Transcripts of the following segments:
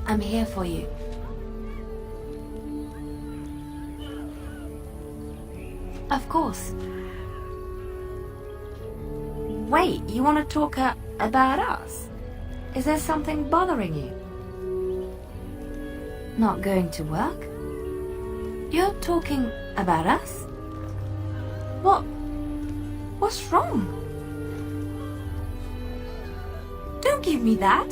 I'm here for you. Of course. Wait, you want to talk about us? Is there something bothering you? Not going to work? You're talking about us? What's wrong? Don't give me that!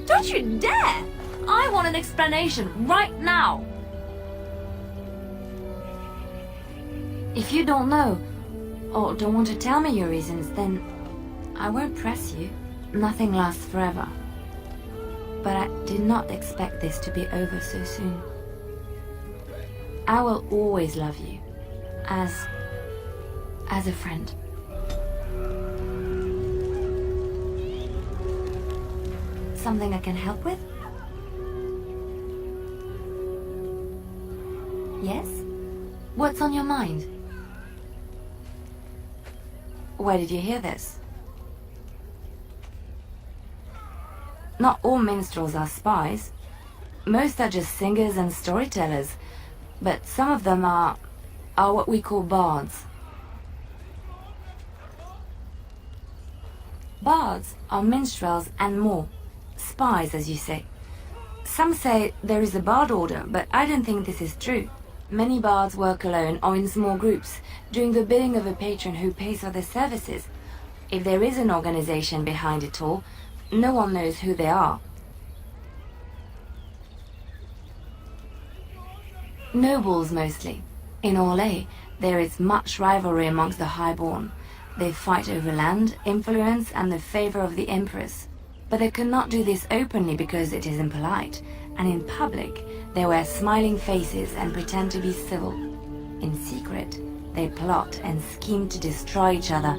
Don't you dare! I want an explanation right now! If you don't know, or don't want to tell me your reasons, then I won't press you. Nothing lasts forever. But I did not expect this to be over so soon. I will always love you, as a friend. Something I can help with? Yes? What's on your mind? Where did you hear this? Not all minstrels are spies. Most are just singers and storytellers, but some of them are what we call bards. Bards are minstrels and more. Spies, as you say. Some say there is a bard order, but I don't think this is true. Many bards work alone or in small groups, doing the bidding of a patron who pays for their services. If there is an organization behind it all, no one knows who they are. Nobles mostly. In Orlais, there is much rivalry amongst the highborn. They fight over land, influence, and the favor of the empress. But they cannot do this openly because it is impolite, and in public, they wear smiling faces and pretend to be civil. In secret, they plot and scheme to destroy each other.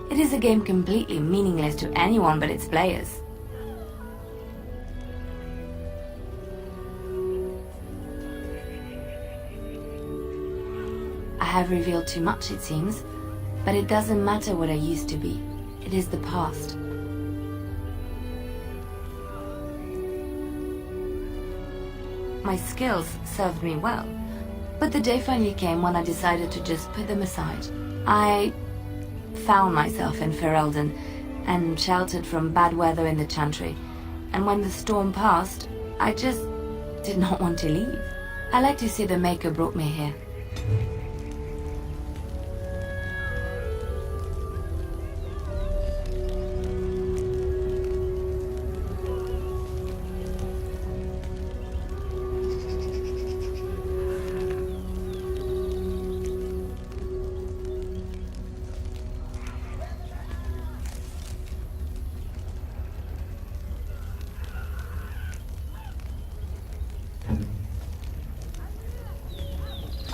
It is a game completely meaningless to anyone but its players. I have revealed too much, it seems, but it doesn't matter what I used to be. It is the past. My skills served me well, but the day finally came when I decided to just put them aside. I found myself in Ferelden and sheltered from bad weather in the Chantry, and when the storm passed, I just did not want to leave. I like to say the Maker brought me here.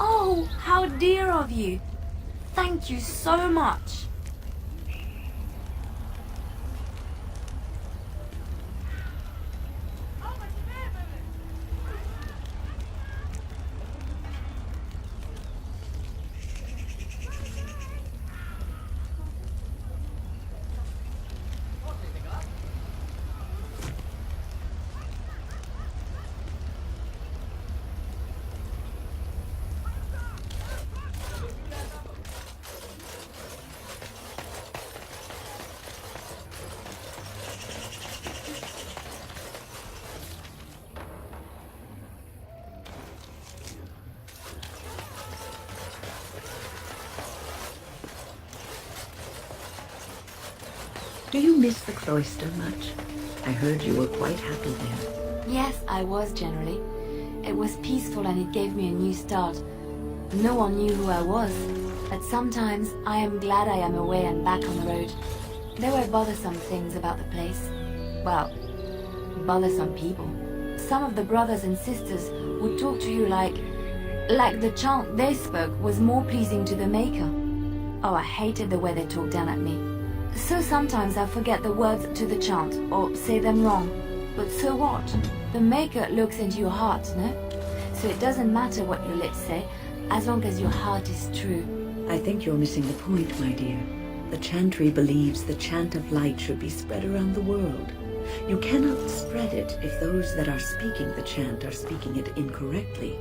Oh, how dear of you. Thank you so much. Do you miss the cloister much? I heard you were quite happy there. Yes, I was generally. It was peaceful and it gave me a new start. No one knew who I was, but sometimes I am glad I am away and back on the road. There were bothersome things about the place. Well, bothersome people. Some of the brothers and sisters would talk to you like the chant they spoke was more pleasing to the Maker. Oh, I hated the way they talked down at me. So sometimes I forget the words to the chant, or say them wrong. But so what? The Maker looks into your heart, no? So it doesn't matter what your lips say, as long as your heart is true. I think you're missing the point, my dear. The Chantry believes the chant of light should be spread around the world. You cannot spread it if those that are speaking the chant are speaking it incorrectly.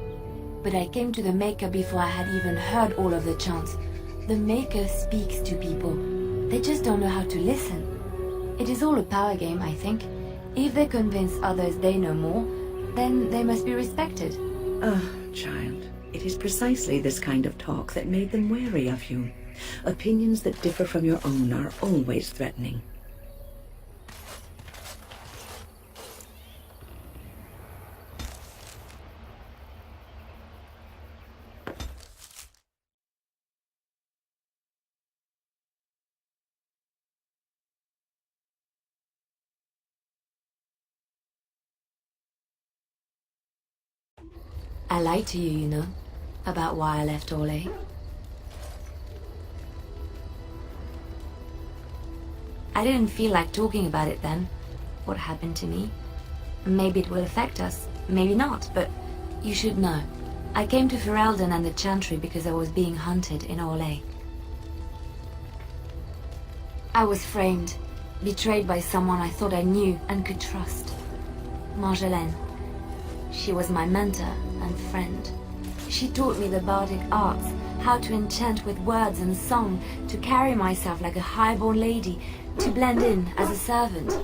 But I came to the Maker before I had even heard all of the chants. The Maker speaks to people. They just don't know how to listen. It is all a power game, I think. If they convince others they know more, then they must be respected. Ah, child, it is precisely this kind of talk that made them wary of you. Opinions that differ from your own are always threatening. I lied to you, you know, about why I left Orlais. I didn't feel like talking about it then, what happened to me. Maybe it will affect us, maybe not, but you should know. I came to Ferelden and the Chantry because I was being hunted in Orlais. I was framed, betrayed by someone I thought I knew and could trust. Marjolaine. She was my mentor and friend. She taught me the bardic arts, how to enchant with words and song, to carry myself like a highborn lady, to blend in as a servant.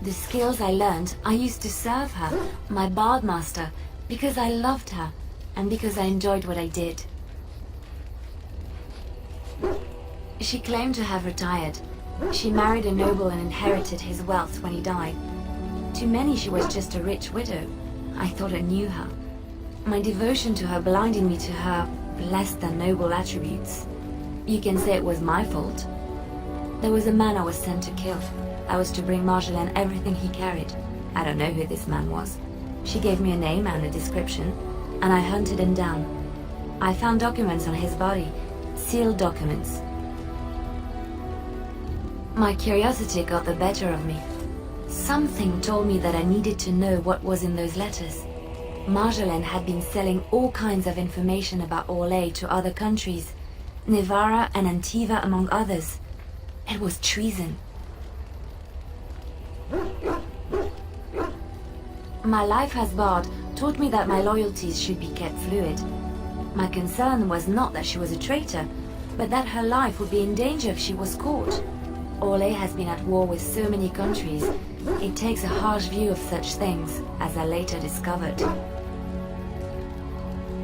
The skills I learned, I used to serve her, my bard master, because I loved her, and because I enjoyed what I did. She claimed to have retired. She married a noble and inherited his wealth when he died. To many she was just a rich widow. I thought I knew her. My devotion to her blinded me to her less than noble attributes. You can say it was my fault. There was a man I was sent to kill. I was to bring Marjolaine everything he carried. I don't know who this man was. She gave me a name and a description, and I hunted him down. I found documents on his body, sealed documents. My curiosity got the better of me. Something told me that I needed to know what was in those letters. Marjolaine had been selling all kinds of information about Orlais to other countries, Nevara and Antiva among others. It was treason. My life as bard taught me that my loyalties should be kept fluid. My concern was not that she was a traitor, but that her life would be in danger if she was caught. Orlais has been at war with so many countries. It takes a harsh view of such things, as I later discovered.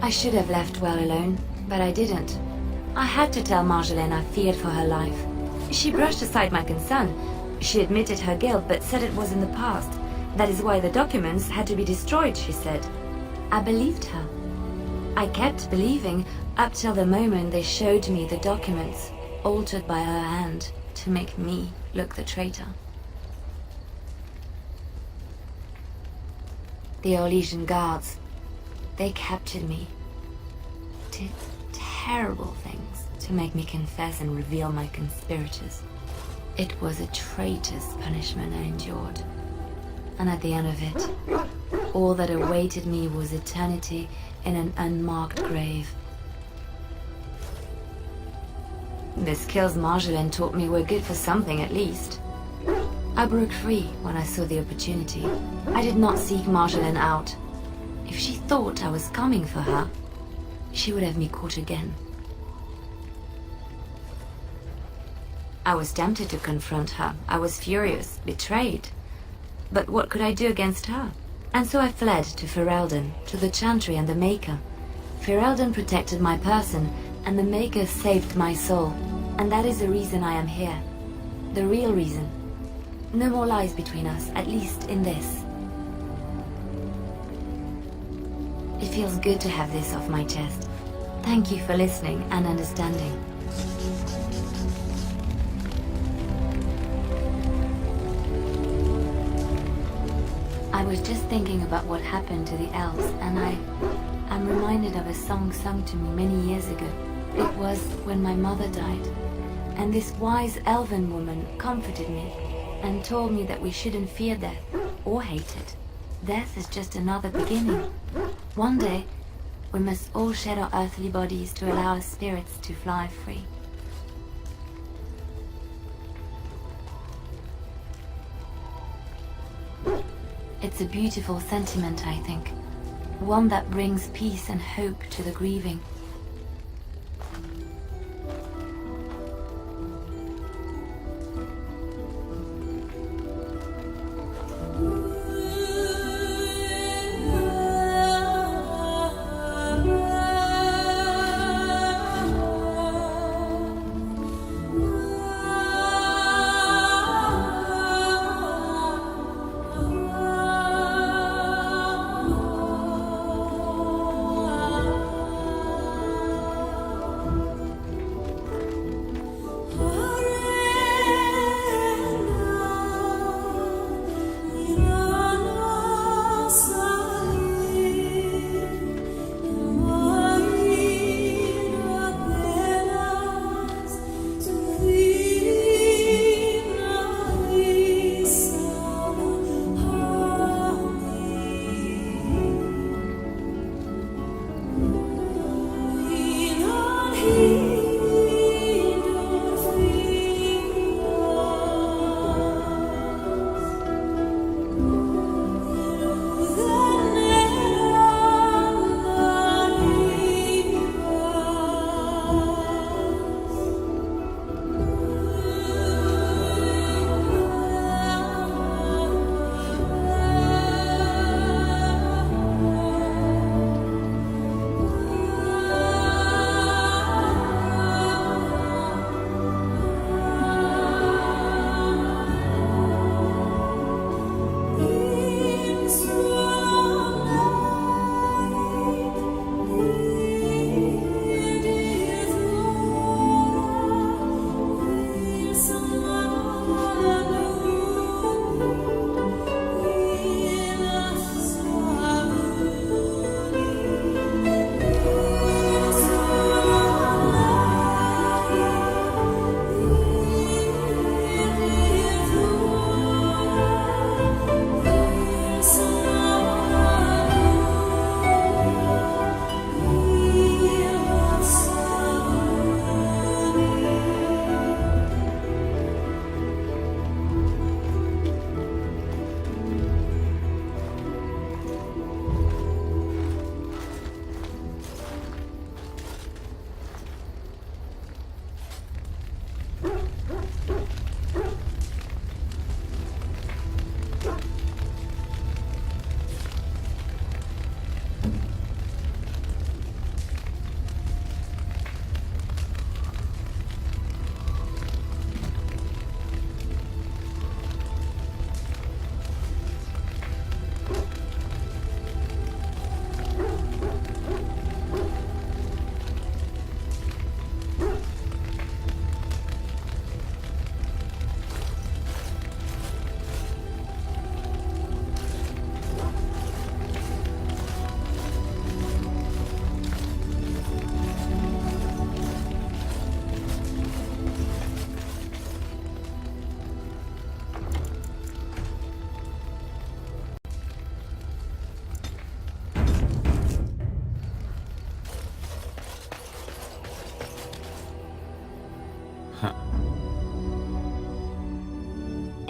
I should have left well alone, but I didn't. I had to tell Marjolaine I feared for her life. She brushed aside my concern. She admitted her guilt, but said it was in the past. That is why the documents had to be destroyed, she said. I believed her. I kept believing up till the moment they showed me the documents, altered by her hand, to make me look the traitor. The Orlesian guards, they captured me, did terrible things to make me confess and reveal my conspirators. It was a traitor's punishment I endured. And at the end of it, all that awaited me was eternity in an unmarked grave. The skills Marjolaine taught me were good for something at least. I broke free when I saw the opportunity. I did not seek Marjolaine out. If she thought I was coming for her, she would have me caught again. I was tempted to confront her. I was furious, betrayed. But what could I do against her? And so I fled to Ferelden, to the Chantry and the Maker. Ferelden protected my person, and the Maker saved my soul. And that is the reason I am here. The real reason. No more lies between us, at least in this. It feels good to have this off my chest. Thank you for listening and understanding. I was just thinking about what happened to the elves, and I'm reminded of a song sung to me many years ago. It was when my mother died, and this wise elven woman comforted me and told me that we shouldn't fear death or hate it. Death is just another beginning. One day, we must all shed our earthly bodies to allow our spirits to fly free. It's a beautiful sentiment, I think. One that brings peace and hope to the grieving.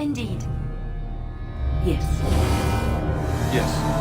Indeed. Yes. Yes.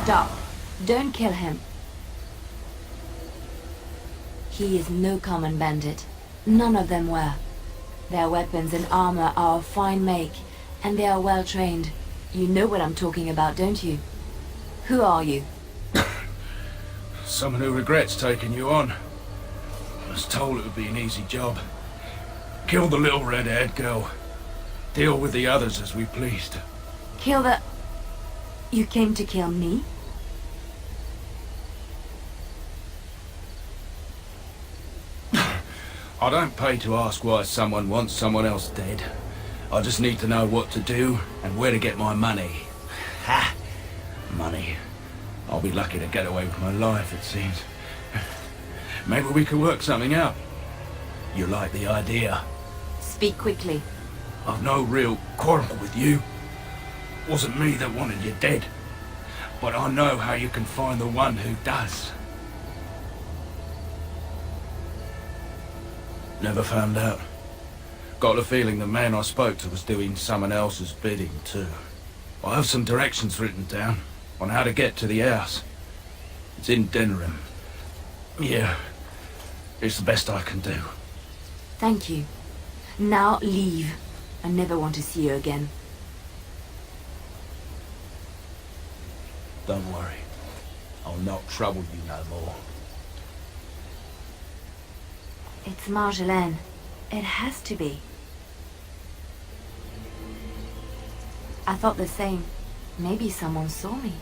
Stop. Don't kill him. He is no common bandit. None of them were. Their weapons and armor are of fine make, and they are well trained. You know what I'm talking about, don't you? Who are you? Someone who regrets taking you on. I was told it would be an easy job. Kill the little red-haired girl. Deal with the others as we pleased. Kill the... You came to kill me? I don't pay to ask why someone wants someone else dead. I just need to know what to do and where to get my money. Ha! Money. I'll be lucky to get away with my life, it seems. Maybe we could work something out. You like the idea? Speak quickly. I've no real quarrel with you. Wasn't me that wanted you dead. But I know how you can find the one who does. Never found out. Got the feeling the man I spoke to was doing someone else's bidding too. I have some directions written down on how to get to the house. It's in Uthenera. Yeah, it's the best I can do. Thank you. Now leave. I never want to see you again. Don't worry. I'll not trouble you no more. It's Marjolaine. It has to be. I thought the same. Maybe someone saw me.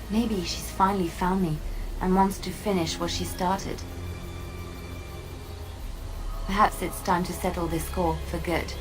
Maybe she's finally found me and wants to finish what she started. Perhaps it's time to settle this score for good.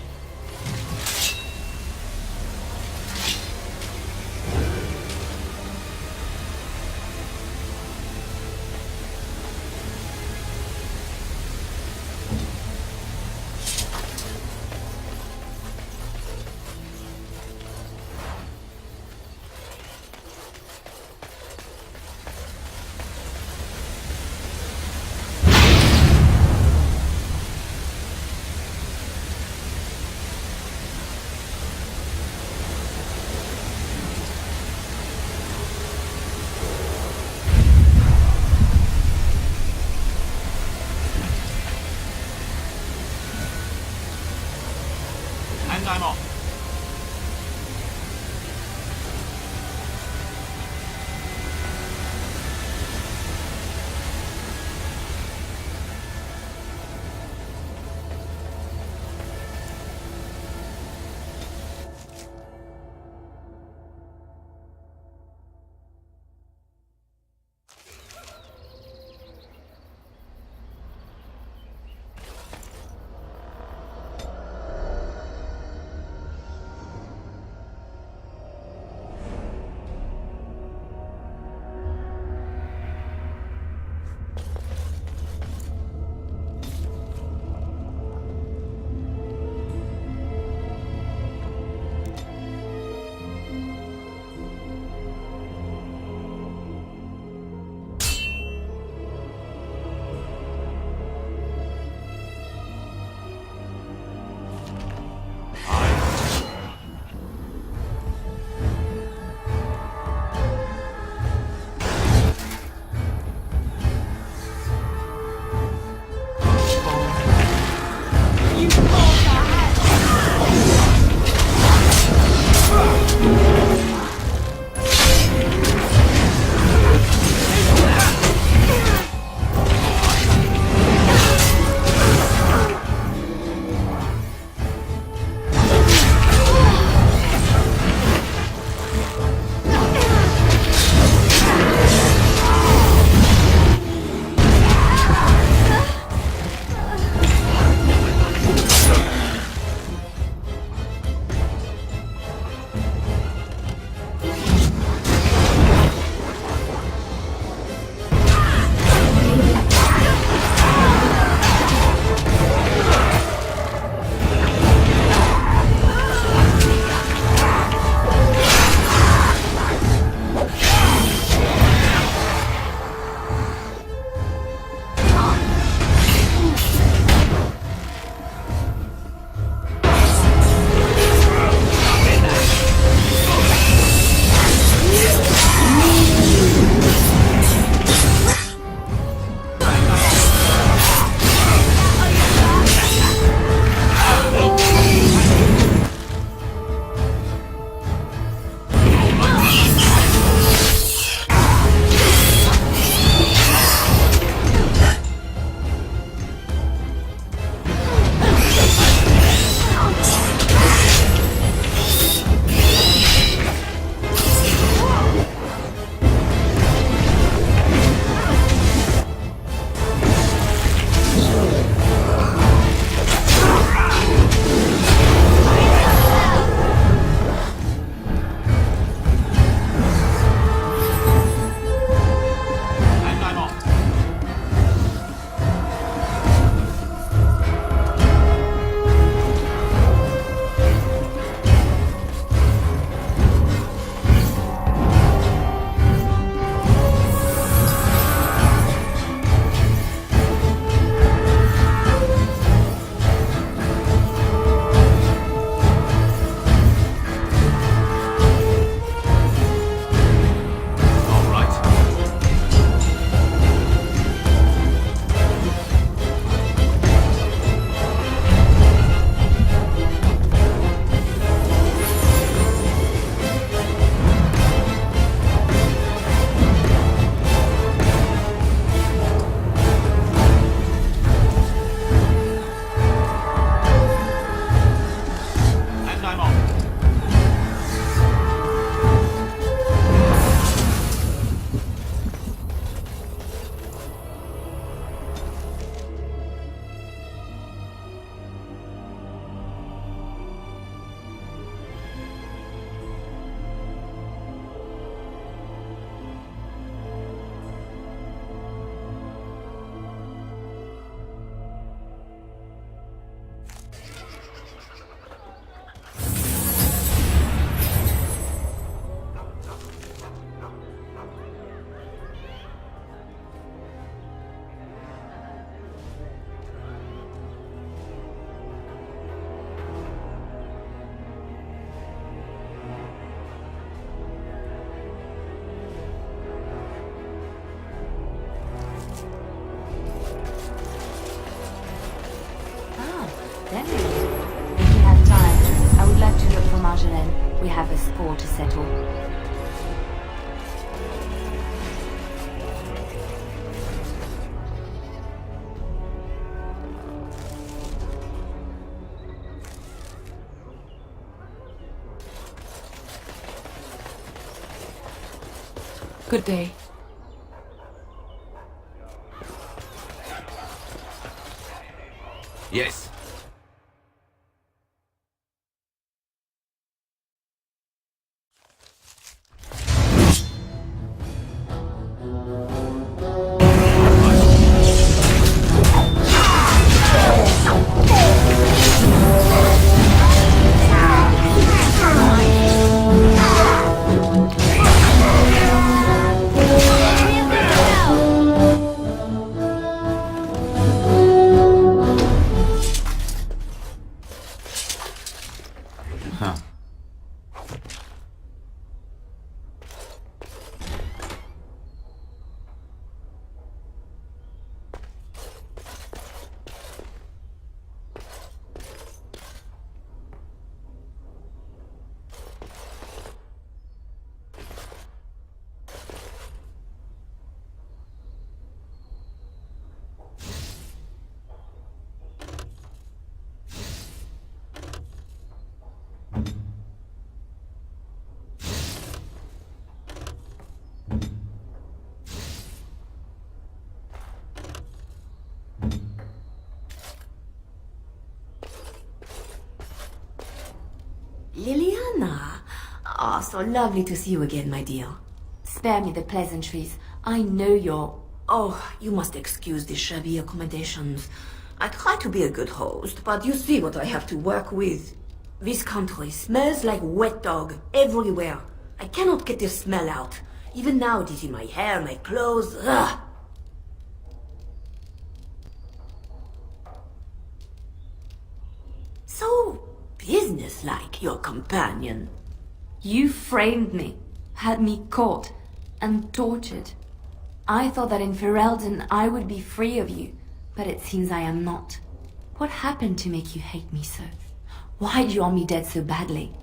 settle. Good day. Yes. Huh. Leliana! Ah, so lovely to see you again, my dear. Spare me the pleasantries. I know you're... Oh, you must excuse the shabby accommodations. I try to be a good host, but you see what I have to work with. This country smells like wet dog everywhere. I cannot get the smell out. Even now it is in my hair, my clothes. Ugh. So businesslike, your companion. You framed me, had me caught, and tortured. I thought that in Ferelden I would be free of you, but it seems I am not. What happened to make you hate me so? Why do you want me dead so badly?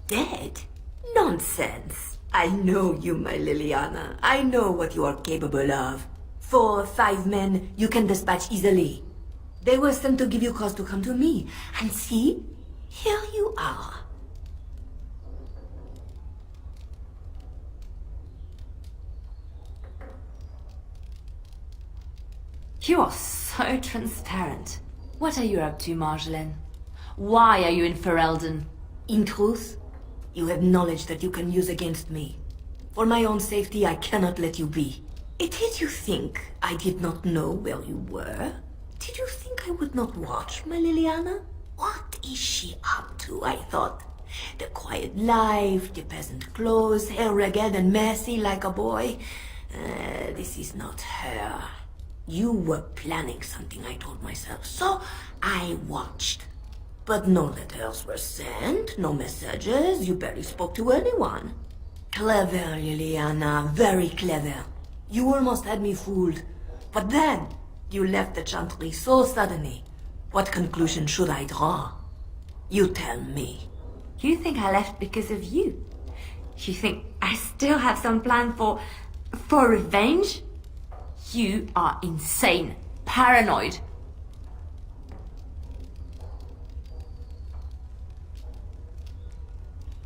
Dead? Nonsense. I know you, my Leliana. I know what you are capable of. 4 or 5 men you can dispatch easily. They were sent to give you cause to come to me. And see, here you are. You are so transparent. What are you up to, Marjolaine? Why are you in Ferelden? In truth, you have knowledge that you can use against me. For my own safety, I cannot let you be. Did you think I did not know where you were? Did you think I would not watch, my Leliana? What is she up to, I thought? The quiet life, the peasant clothes, hair ragged and messy like a boy. This is not her. You were planning something, I told myself, so I watched. But no letters were sent, no messages, you barely spoke to anyone. Clever, Leliana, very clever. You almost had me fooled. But then, you left the chantry so suddenly. What conclusion should I draw? You tell me. You think I left because of you? You think I still have some plan for revenge? You are insane, paranoid.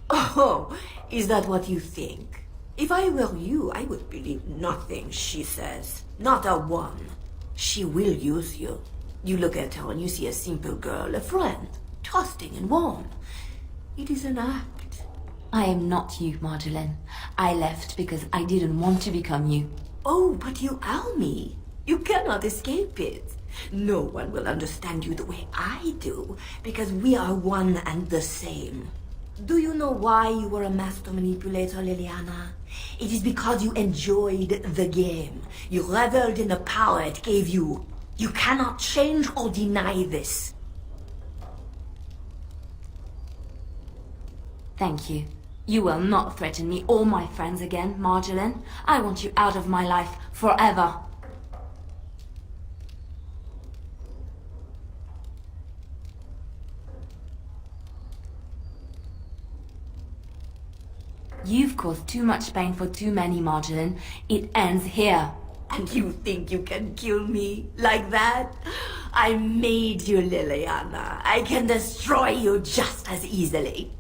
Oh, is that what you think? If I were you, I would believe nothing she says. Not a one. She will use you. You look at her and you see a simple girl, a friend, trusting and warm. It is an act. I am not you, Marjolaine. I left because I didn't want to become you. Oh, but you are me. You cannot escape it. No one will understand you the way I do, because we are one and the same. Do you know why you were a master manipulator, Leliana? It is because you enjoyed the game. You reveled in the power it gave you. You cannot change or deny this. Thank you. You will not threaten me or my friends again, Marjolaine. I want you out of my life forever. You've caused too much pain for too many, Marjorie. It ends here. And you think you can kill me like that? I made you, Leliana. I can destroy you just as easily.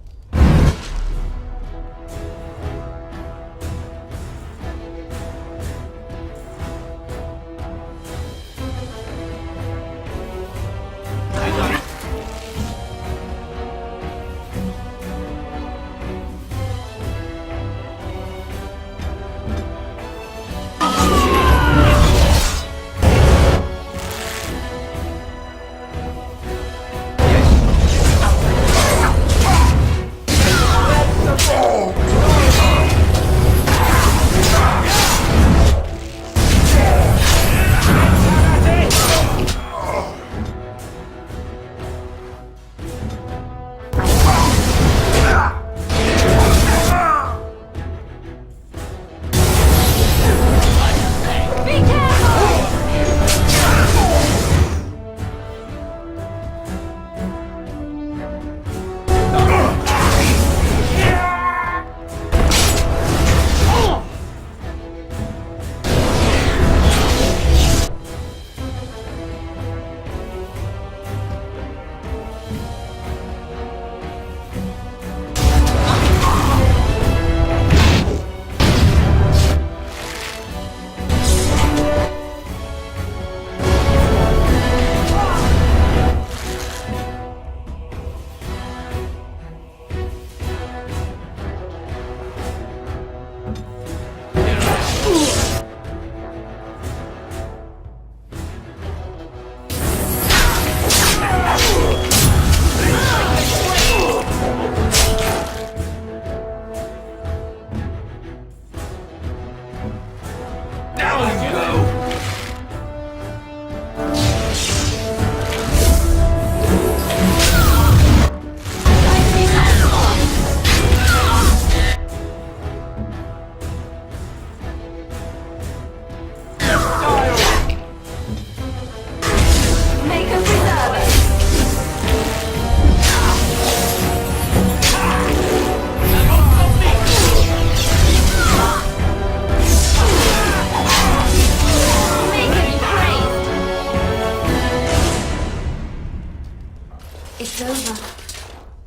It's over.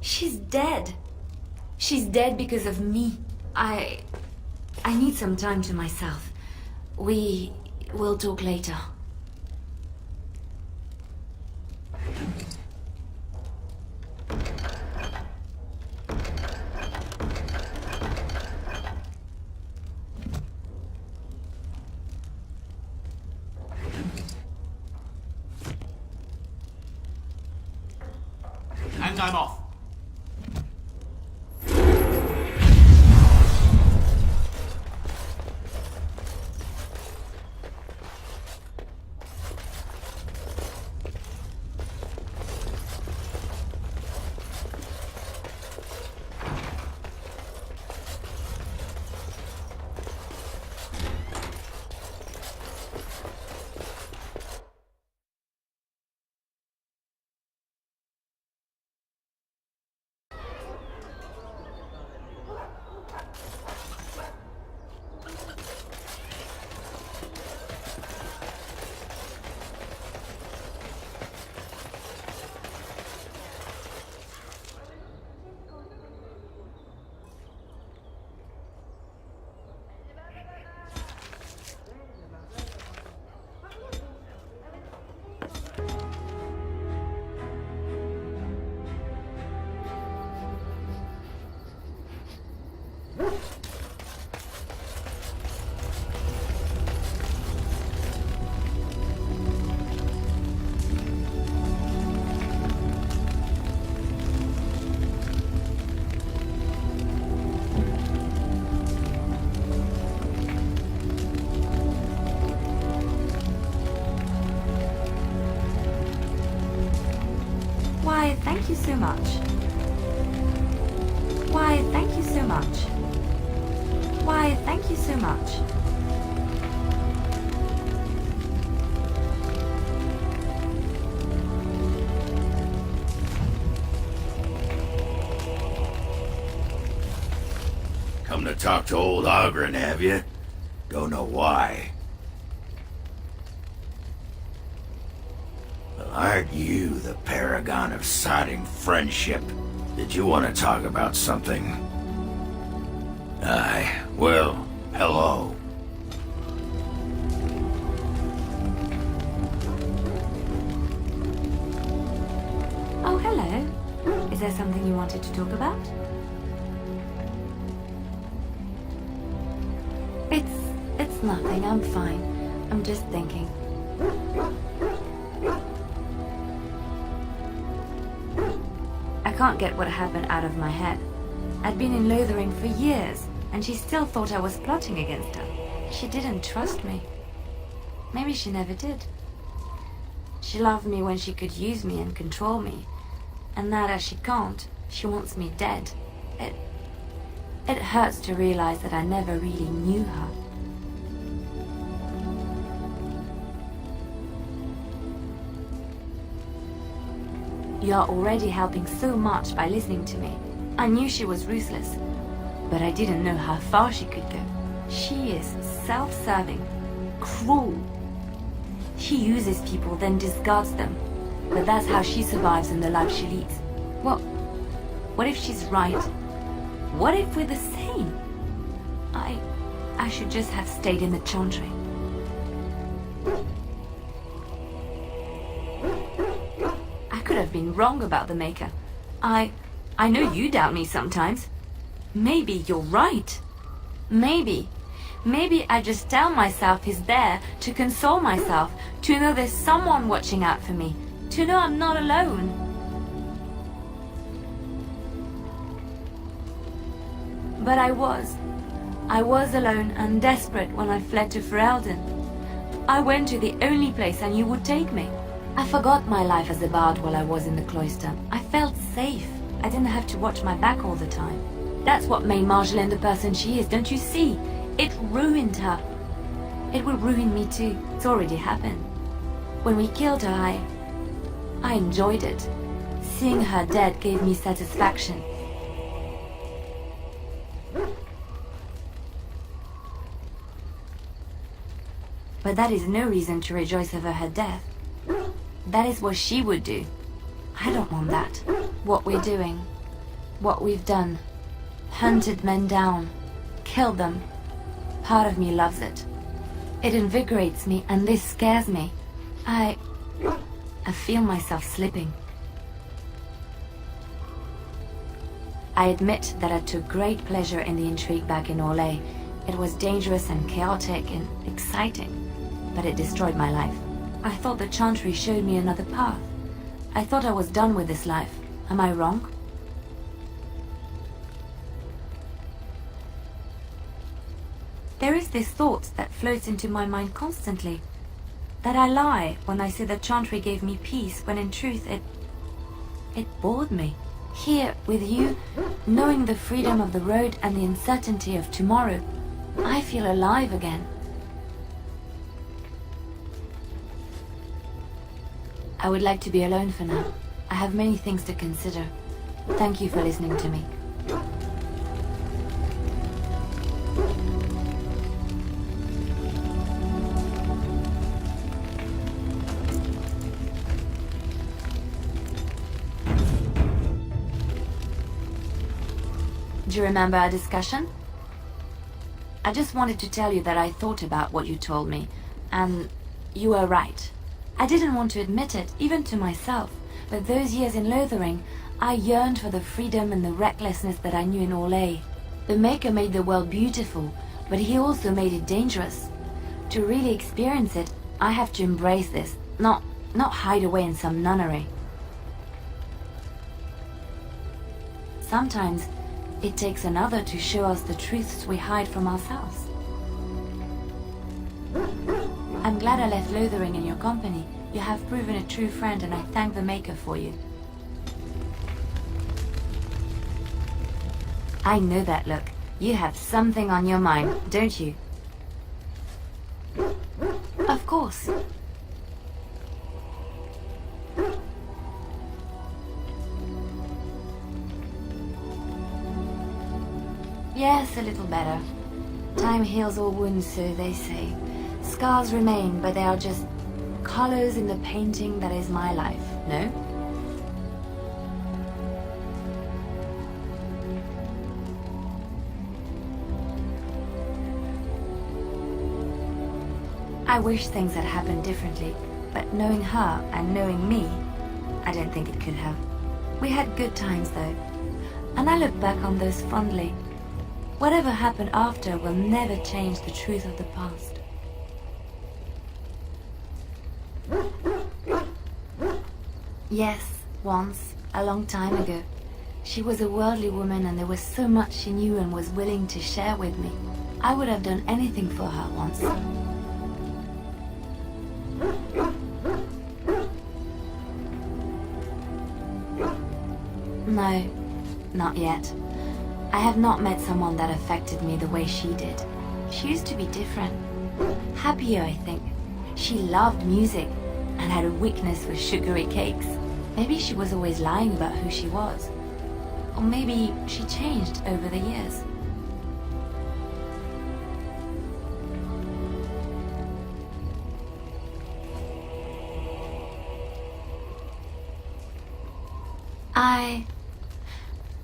She's dead. She's dead because of me. I need some time to myself. We will talk later. And I'm off. Why, thank you so much. Why, thank you so much. Why, thank you so much. Come to talk to old Ogren, have you? Don't know why. Well, aren't you the paragon of sodding friendship? Did you want to talk about something? Aye, well, hello. Oh, hello. Is there something you wanted to talk about? It's nothing. I'm fine. I'm just thinking. I can't get what happened out of my head. I'd been in Lothering for years, and she still thought I was plotting against her. She didn't trust me. Maybe she never did. She loved me when she could use me and control me. And now that she can't, she wants me dead. It hurts to realize that I never really knew her. You're already helping so much by listening to me. I knew she was ruthless, but I didn't know how far she could go. She is self-serving, cruel. She uses people, then discards them. But that's how she survives in the life she leads. What if she's right? What if we're the same? I should just have stayed in the Chantry. I could have been wrong about the Maker. I know you doubt me sometimes. Maybe you're right. Maybe I just tell myself he's there to console myself, to know there's someone watching out for me, to know I'm not alone. But I was alone and desperate when I fled to Ferelden. I went to the only place I knew would take me. I forgot my life as a bard while I was in the cloister. I felt safe. I didn't have to watch my back all the time. That's what made Marjolaine the person she is, don't you see? It ruined her. It will ruin me too. It's already happened. When we killed her, I enjoyed it. Seeing her dead gave me satisfaction. But that is no reason to rejoice over her death. That is what she would do. I don't want that. What we're doing, what we've done, hunted men down, killed them. Part of me loves it. It invigorates me, and this scares me. I feel myself slipping. I admit that I took great pleasure in the intrigue back in Orlais. It was dangerous and chaotic and exciting, but it destroyed my life. I thought the Chantry showed me another path. I thought I was done with this life. Am I wrong? There is this thought that floats into my mind constantly. That I lie when I say the Chantry gave me peace, when in truth it bored me. Here, with you, knowing the freedom of the road and the uncertainty of tomorrow, I feel alive again. I would like to be alone for now. I have many things to consider. Thank you for listening to me. Do you remember our discussion? I just wanted to tell you that I thought about what you told me, and you were right. I didn't want to admit it, even to myself, but those years in Lothering, I yearned for the freedom and the recklessness that I knew in Orlais. The Maker made the world beautiful, but he also made it dangerous. To really experience it, I have to embrace this, not hide away in some nunnery. Sometimes, it takes another to show us the truths we hide from ourselves. I'm glad I left Lothering in your company. You have proven a true friend, and I thank the Maker for you. I know that look. You have something on your mind, don't you? Of course. Yes, a little better. Time heals all wounds, so they say. Scars remain, but they are just colors in the painting that is my life, no? I wish things had happened differently, but knowing her and knowing me, I don't think it could have. We had good times though, and I look back on those fondly. Whatever happened after will never change the truth of the past. Yes, once, a long time ago. She was a worldly woman and there was so much she knew and was willing to share with me. I would have done anything for her once. No, not yet. I have not met someone that affected me the way she did. She used to be different. Happier, I think. She loved music and had a weakness for sugary cakes. Maybe she was always lying about who she was. Or maybe she changed over the years.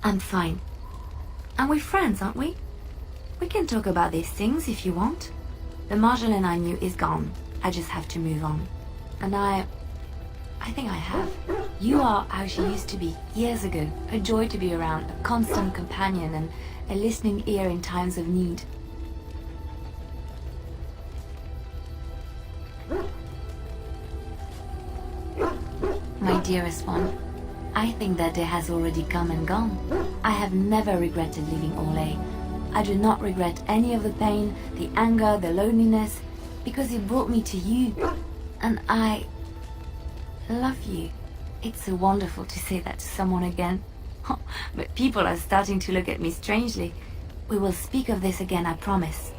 I'm fine. And we're friends, aren't we? We can talk about these things if you want. The Marjolaine I knew is gone. I just have to move on. And I think I have. You are how she used to be years ago. A joy to be around, a constant companion and a listening ear in times of need. My dearest one, I think that day has already come and gone. I have never regretted leaving Orlais. I do not regret any of the pain, the anger, the loneliness, because it brought me to you. And I love you. It's so wonderful to say that to someone again. But people are starting to look at me strangely. We will speak of this again, I promise.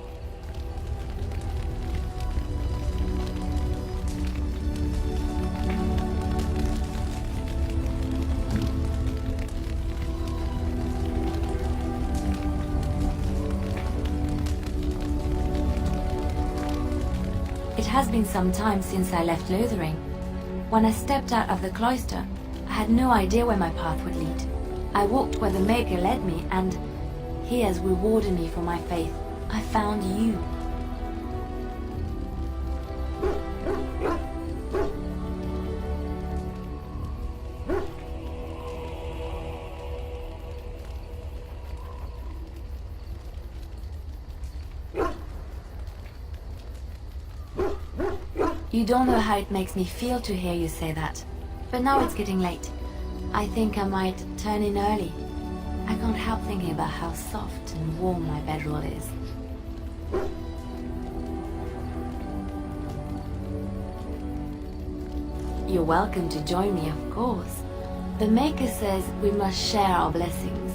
It has been some time since I left Lothering. When I stepped out of the cloister, I had no idea where my path would lead. I walked where the Maker led me, and he has rewarded me for my faith. I found you. You don't know how it makes me feel to hear you say that. But now it's getting late. I think I might turn in early. I can't help thinking about how soft and warm my bedroll is. You're welcome to join me, of course. The Maker says we must share our blessings.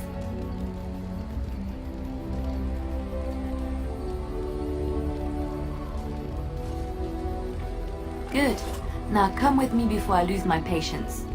Good. Now come with me before I lose my patience.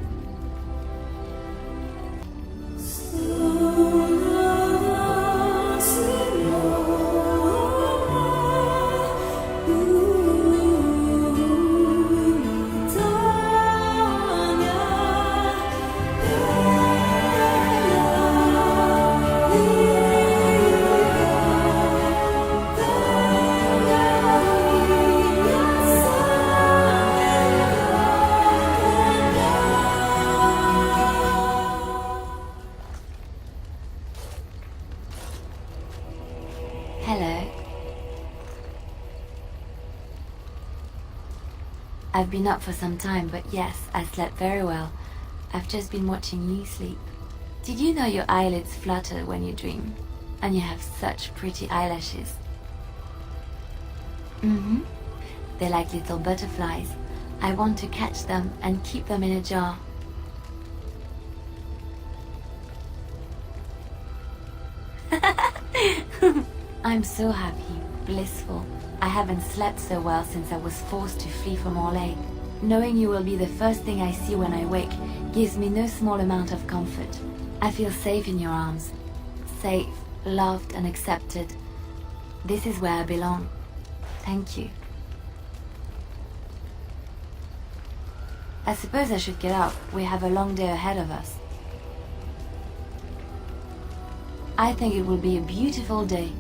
Hello. I've been up for some time, but yes, I slept very well. I've just been watching you sleep. Did you know your eyelids flutter when you dream? And you have such pretty eyelashes. Mm-hmm. They're like little butterflies. I want to catch them and keep them in a jar. I'm so happy, blissful. I haven't slept so well since I was forced to flee from Orlais. Knowing you will be the first thing I see when I wake gives me no small amount of comfort. I feel safe in your arms. Safe loved and accepted. This is where I belong. Thank you. I suppose I should get up. We have a long day ahead of us. I think it will be a beautiful day.